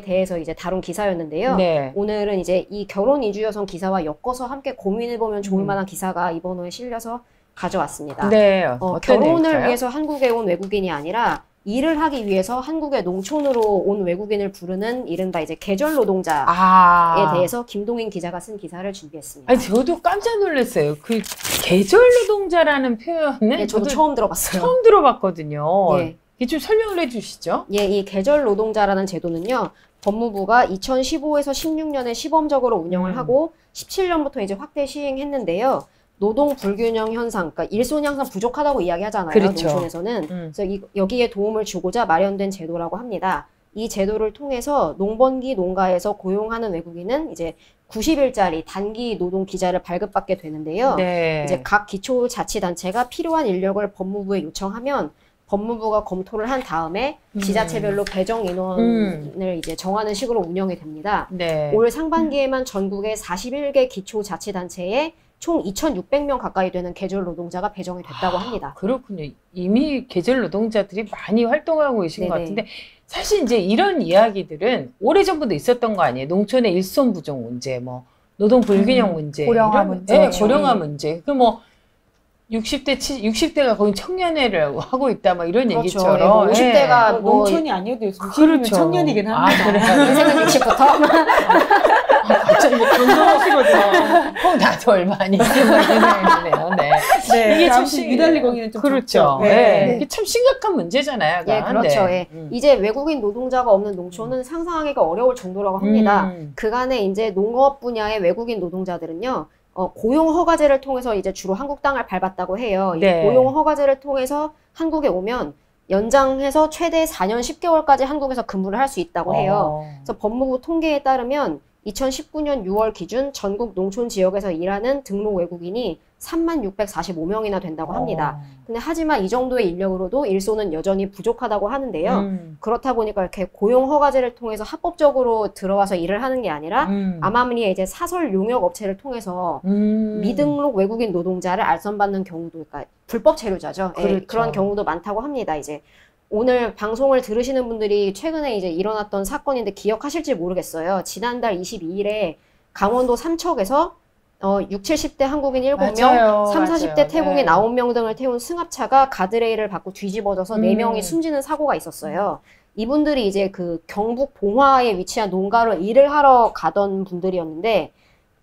대해서 이제 다룬 기사였는데요. 네. 오늘은 이제 이 결혼 이주 여성 기사와 엮어서 함께 고민해보면 좋을 만한 기사가 이번 호에 실려서 가져왔습니다. 네. 결혼을 내용일까요? 위해서 한국에 온 외국인이 아니라 일을 하기 위해서 한국의 농촌으로 온 외국인을 부르는 이른바 이제 계절 노동자에 대해서 김동인 기자가 쓴 기사를 준비했습니다. 아니, 저도 깜짝 놀랐어요. 그 계절 노동자라는 표현은 네, 저도 처음 들어봤어요. 처음 들어봤거든요. 네. 이게 좀 설명을 해주시죠. 예, 이 계절 노동자라는 제도는요, 법무부가 2015에서 16년에 시범적으로 운영을 하고 17년부터 이제 확대 시행했는데요. 노동 불균형 현상, 그러니까 일손이 항상 부족하다고 이야기하잖아요. 그렇죠. 농촌에서는. 그래서 여기에 도움을 주고자 마련된 제도라고 합니다. 이 제도를 통해서 농번기 농가에서 고용하는 외국인은 이제 90일짜리 단기 노동 비자를 발급받게 되는데요. 네. 이제 각 기초자치단체가 필요한 인력을 법무부에 요청하면 법무부가 검토를 한 다음에 지자체별로 배정 인원을 이제 정하는 식으로 운영이 됩니다. 네. 올 상반기에만 전국의 41개 기초자치단체에 총 2,600명 가까이 되는 계절 노동자가 배정이 됐다고 합니다. 그렇군요. 이미 계절 노동자들이 많이 활동하고 계신 것 같은데 사실 이제 이런 이야기들은 오래전부터 있었던 거 아니에요? 농촌의 일손 부족 문제, 뭐 노동 불균형 문제, 고령화 이런, 문제. 네, 고령화 문제. 그 뭐 60대가 거의 청년회를 하고 있다, 뭐 이런 그렇죠. 얘기처럼. 50대가 뭐 농촌이 아니어도 요즘 그렇죠. 청년이긴 합니다. 그래요? 인생은 60부터 갑자기 건강하시거든요. 나도 얼마 안 있는 생각이 드네요. 네. 네, 이게 참 유달리 거기는 좀 그렇죠. 적죠. 네. 이게 참 심각한 문제잖아요. 예, 그렇죠. 네. 예. 이제 외국인 노동자가 없는 농촌은 상상하기가 어려울 정도라고 합니다. 그간에 이제 농업 분야의 외국인 노동자들은요, 고용 허가제를 통해서 이제 주로 한국 땅을 밟았다고 해요. 네. 이 고용 허가제를 통해서 한국에 오면 연장해서 최대 4년 10개월까지 한국에서 근무를 할 수 있다고 해요. 그래서 법무부 통계에 따르면 2019년 6월 기준 전국 농촌 지역에서 일하는 등록 외국인이 3645명이나 된다고 합니다. 근데 하지만 이 정도의 인력으로도 일손은 여전히 부족하다고 하는데요. 그렇다 보니까 이렇게 고용 허가제를 통해서 합법적으로 들어와서 일을 하는 게 아니라 암암리에 이제 사설 용역 업체를 통해서 미등록 외국인 노동자를 알선받는 경우도, 그러니까 불법 체류자죠. 그렇죠. 예, 그런 경우도 많다고 합니다. 이제 오늘 방송을 들으시는 분들이 최근에 이제 일어났던 사건인데 기억하실지 모르겠어요. 지난달 22일에 강원도 삼척에서 60, 70대 한국인 7명, 맞아요. 30, 40대 태국인 9명 등을 태운 승합차가 가드레일을 받고 뒤집어져서 4명이 숨지는 사고가 있었어요. 이분들이 이제 그 경북 봉화에 위치한 농가로 일을 하러 가던 분들이었는데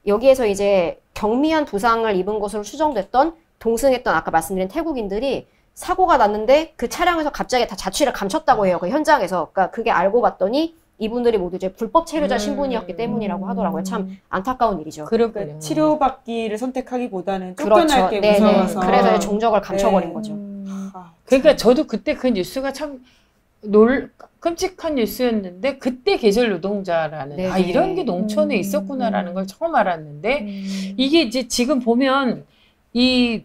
여기에서 이제 경미한 부상을 입은 것으로 추정됐던 동승했던 아까 말씀드린 태국인들이 사고가 났는데 그 차량에서 갑자기 다 자취를 감췄다고 해요. 그 현장에서. 그러니까 그게 알고 봤더니 이분들이 모두 이제 불법 체류자 신분이었기 때문이라고 하더라고요. 참 안타까운 일이죠. 그렇군요. 치료받기를 선택하기보다는 그렇죠. 쫓겨날 게 네네. 무서워서. 그래서 정적을 감춰버린 네. 거죠. 그러니까 저도 그때 그 뉴스가 참 끔찍한 뉴스였는데 그때 계절 노동자라는 네네. 이런 게 농촌에 있었구나라는 걸 처음 알았는데 이게 이제 지금 보면 이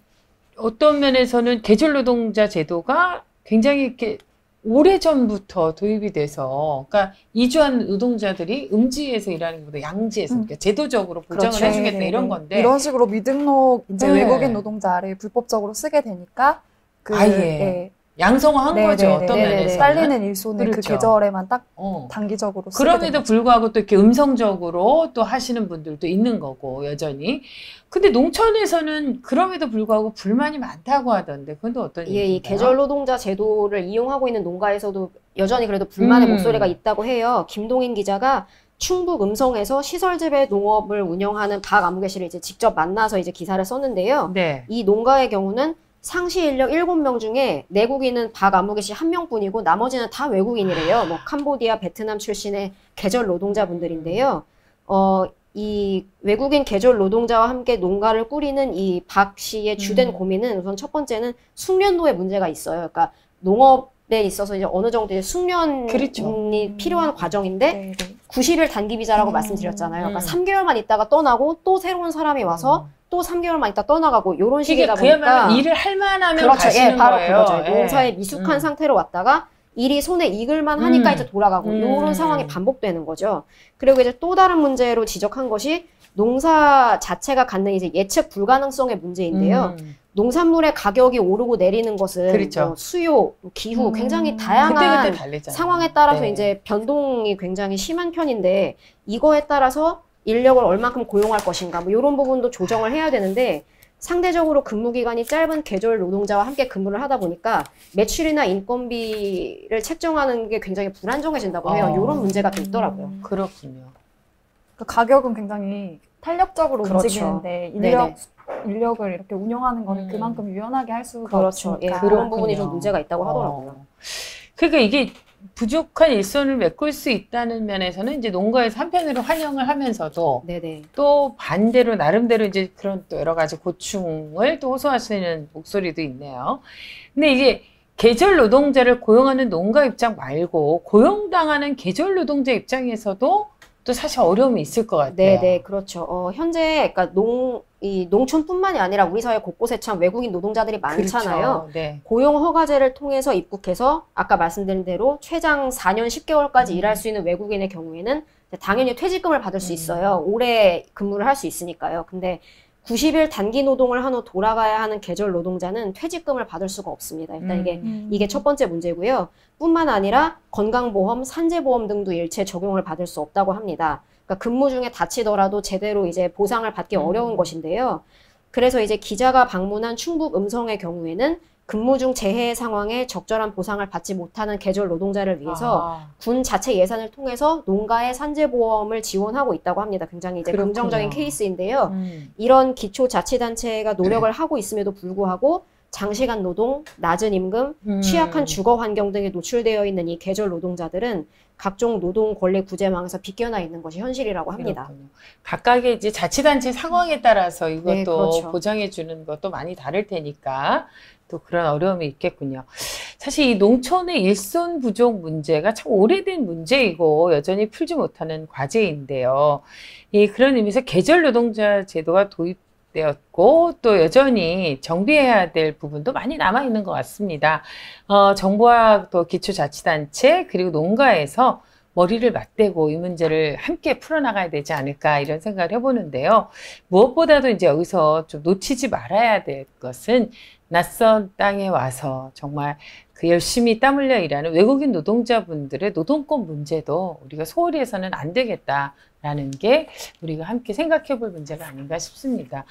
어떤 면에서는 계절 노동자 제도가 굉장히 이렇게 오래전부터 도입이 돼서, 그러니까 이주한 노동자들이 음지에서 일하는 것보다 양지에서, 그러니까 제도적으로 보장을 그렇죠. 해주겠다 네네네. 이런 건데. 이런 식으로 미등록 이제 네. 외국인 노동자를 불법적으로 쓰게 되니까 아예 양성화한 거죠. 네네네. 어떤 네네네. 면에서. 빨리는 일손을 그렇죠. 그 계절에만 딱 단기적으로 쓰게 되는 그럼에도 거죠. 불구하고 또 이렇게 음성적으로 또 하시는 분들도 있는 거고, 여전히. 근데 농촌에서는 그럼에도 불구하고 불만이 많다고 하던데, 그건 또 어떤 예, 이 얘기인가요? 계절 노동자 제도를 이용하고 있는 농가에서도 여전히 그래도 불만의 목소리가 있다고 해요. 김동인 기자가 충북 음성에서 시설재배 농업을 운영하는 박아무개 씨를 이제 직접 만나서 이제 기사를 썼는데요. 네. 이 농가의 경우는 상시 인력 7명 중에 내국인은 박아무개 씨 1명뿐이고 나머지는 다 외국인이래요. 뭐 캄보디아, 베트남 출신의 계절 노동자분들인데요. 이 외국인 계절 노동자와 함께 농가를 꾸리는 이 박 씨의 주된 고민은 우선 첫 번째는 숙련도의 문제가 있어요. 그러니까 농업에 있어서 이제 어느 정도 이제 숙련이 그렇죠. 필요한 과정인데 네, 네. 90일 단기 비자라고 말씀드렸잖아요. 그러니까 3개월만 있다가 떠나고 또 새로운 사람이 와서 또 3개월만 있다 떠나가고 이런 식이다 보니까 그야말로 일을 할 만하면 그렇죠. 가시는 예, 바로 거예요. 그거죠. 예. 농사에 미숙한 상태로 왔다가 일이 손에 익을만 하니까 이제 돌아가고 이런 상황이 반복되는 거죠. 그리고 이제 또 다른 문제로 지적한 것이 농사 자체가 갖는 이제 예측 불가능성의 문제인데요. 농산물의 가격이 오르고 내리는 것은 그렇죠. 뭐 수요, 기후 굉장히 그때 다양한 달리잖아요. 상황에 따라서 네. 이제 변동이 굉장히 심한 편인데 이거에 따라서 인력을 얼만큼 고용할 것인가 뭐 이런 부분도 조정을 해야 되는데 상대적으로 근무 기간이 짧은 계절 노동자와 함께 근무를 하다 보니까 매출이나 인건비를 책정하는 게 굉장히 불안정해진다고 해요. 이런 문제가 또 있더라고요. 그렇군요. 그 가격은 굉장히 탄력적으로 그렇죠. 움직이는데 인력을 이렇게 운영하는 거는 그만큼 유연하게 할 수가 그렇죠. 예, 없으니까. 그런 부분이 좀 문제가 있다고 하더라고요. 그러니까 이게 부족한 일손을 메꿀 수 있다는 면에서는 이제 농가에서 한편으로 환영을 하면서도 네네. 또 반대로 나름대로 이제 그런 또 여러 가지 고충을 또 호소하시는 목소리도 있네요. 근데 이제 계절 노동자를 고용하는 농가 입장 말고 고용당하는 계절 노동자 입장에서도 또 사실 어려움이 있을 것 같아요. 네네, 그렇죠. 현재, 그러니까 이 농촌뿐만이 아니라 우리 사회 곳곳에 참 외국인 노동자들이 많잖아요. 그렇죠. 네. 고용 허가제를 통해서 입국해서 아까 말씀드린 대로 최장 4년 10개월까지 일할 수 있는 외국인의 경우에는 당연히 퇴직금을 받을 수 있어요. 오래 근무를 할 수 있으니까요. 근데 90일 단기 노동을 한 후 돌아가야 하는 계절 노동자는 퇴직금을 받을 수가 없습니다. 일단 이게 첫 번째 문제고요. 뿐만 아니라 건강보험, 산재보험 등도 일체 적용을 받을 수 없다고 합니다. 그러니까 근무 중에 다치더라도 제대로 이제 보상을 받기 어려운 것인데요. 그래서 이제 기자가 방문한 충북 음성의 경우에는 근무 중 재해 상황에 적절한 보상을 받지 못하는 계절 노동자를 위해서 군 자체 예산을 통해서 농가의 산재보험을 지원하고 있다고 합니다. 굉장히 이제 그렇군요. 긍정적인 케이스인데요. 이런 기초자치단체가 노력을 하고 있음에도 불구하고 장시간 노동, 낮은 임금, 취약한 주거 환경 등에 노출되어 있는 이 계절 노동자들은 각종 노동 권리 구제망에서 비껴나 있는 것이 현실이라고 합니다. 그렇군요. 각각의 이제 자치단체 상황에 따라서 이것도 네, 그렇죠. 보장해 주는 것도 많이 다를 테니까 또 그런 어려움이 있겠군요. 사실 이 농촌의 일손 부족 문제가 참 오래된 문제이고 여전히 풀지 못하는 과제인데요. 그런 의미에서 계절 노동자 제도가 도입되었고 또 여전히 정비해야 될 부분도 많이 남아 있는 것 같습니다. 정부와 또 기초자치단체 그리고 농가에서 머리를 맞대고 이 문제를 함께 풀어나가야 되지 않을까 이런 생각을 해보는데요. 무엇보다도 이제 여기서 좀 놓치지 말아야 될 것은 낯선 땅에 와서 정말 그 열심히 땀 흘려 일하는 외국인 노동자분들의 노동권 문제도 우리가 소홀히 해서는 안 되겠다라는 게 우리가 함께 생각해 볼 문제가 아닌가 싶습니다.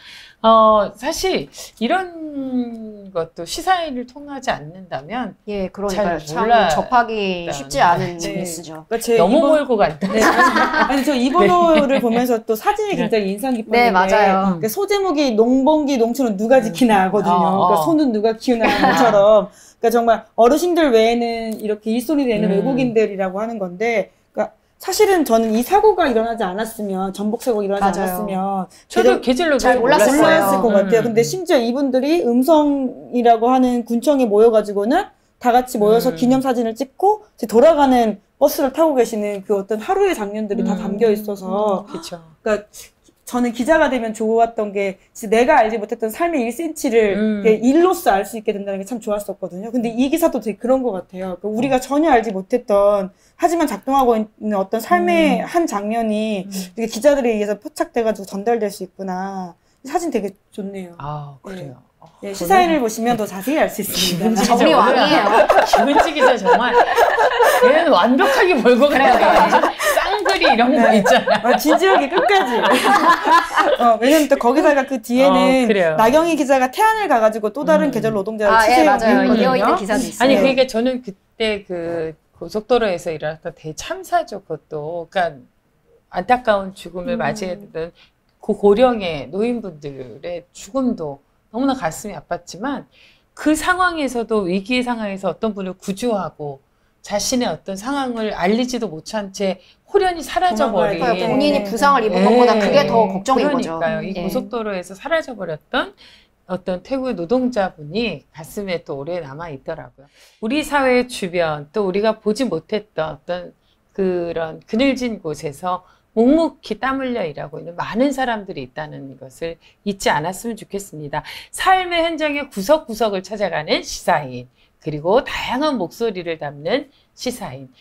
사실 이런 것도 시사회를 통하지 않는다면 예, 그러니까요. 잘 참 몰라- 접하기 쉽지 않은 네. 뉴스죠. 그러니까 제 너무 이번- 몰고 간다. 네. 아니 저 이번 호를 보면서 또 사진이 굉장히 인상 깊었는데 네, 맞아요. 그러니까 소제목이 농번기 농촌은 누가 지키나 하거든요. 그러니까 소는 누가 키우나 하는 것처럼 그러니까 정말 어르신들 외에는 이렇게 일손이 되는 외국인들이라고 하는 건데 그러니까 사실은 저는 이 사고가 일어나지 않았으면 전복 사고가 일어나지 맞아요. 않았으면 저도 계절로 잘 몰랐어요. 몰랐을 것 같아요. 근데 심지어 이분들이 음성이라고 하는 군청에 모여가지고는 다 같이 모여서 기념사진을 찍고 이제 돌아가는 버스를 타고 계시는 그 어떤 하루의 장면들이 다 담겨 있어서 그렇죠. 그러니까 저는 기자가 되면 좋았던 게 진짜 내가 알지 못했던 삶의 1cm를 일로써 알 수 있게 된다는 게 참 좋았었거든요. 근데 이 기사도 되게 그런 것 같아요. 그러니까 우리가 전혀 알지 못했던 하지만 작동하고 있는 어떤 삶의 한 장면이 되게 기자들에 의해서 포착돼가지고 전달될 수 있구나. 사진 되게 좋네요. 아, 그래요. 네, 시사회를 보시면 더 자세히 알 수 있습니다. 정리 왕이에요. 김은지 기자 정말 얘는 완벽하게 몰고 가요. 쌍글이 이런 거 있잖아. 진지하게 끝까지. 왜냐면 또 거기다가 그 뒤에는 그래요. 나경희 기자가 태안을 가가지고 또 다른 계절 노동자를 예, 취재해 맞아요. 보거든요. 이어있는 기사도 있어요. 아니 그러니까 저는 그때 그 고속도로에서 일어났던 대참사죠. 그것도 그러니까 안타까운 죽음을 맞이했던 그 고령의 노인분들의 죽음도 너무나 가슴이 아팠지만 그 상황에서도 위기의 상황에서 어떤 분을 구조하고 자신의 어떤 상황을 알리지도 못한 채 홀연히 사라져버린 본인이 부상을 입은 것보다 그게 더 걱정인 거죠. 그러니까요. 이 고속도로에서 사라져버렸던 어떤 태국의 노동자분이 가슴에 또 오래 남아 있더라고요. 우리 사회 주변 또 우리가 보지 못했던 어떤 그런 그늘진 곳에서 묵묵히 땀 흘려 일하고 있는 많은 사람들이 있다는 것을 잊지 않았으면 좋겠습니다. 삶의 현장의 구석구석을 찾아가는 시사인, 그리고 다양한 목소리를 담는 시사인.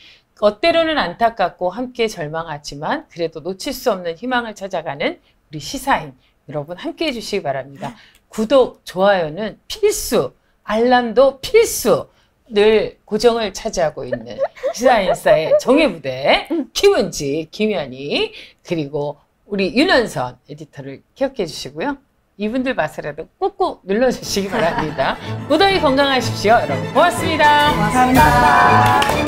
때로는 안타깝고 함께 절망하지만 그래도 놓칠 수 없는 희망을 찾아가는 우리 시사인. 여러분 함께 해주시기 바랍니다. 구독, 좋아요는 필수, 알람도 필수. 늘 고정을 차지하고 있는 시사인싸의 정예부대 김은지, 김현희, 그리고 우리 윤은선 에디터를 기억해 주시고요. 이분들 맛이라도 꾹꾹 눌러주시기 바랍니다. 무더위 건강하십시오. 여러분 고맙습니다. 감사합니다.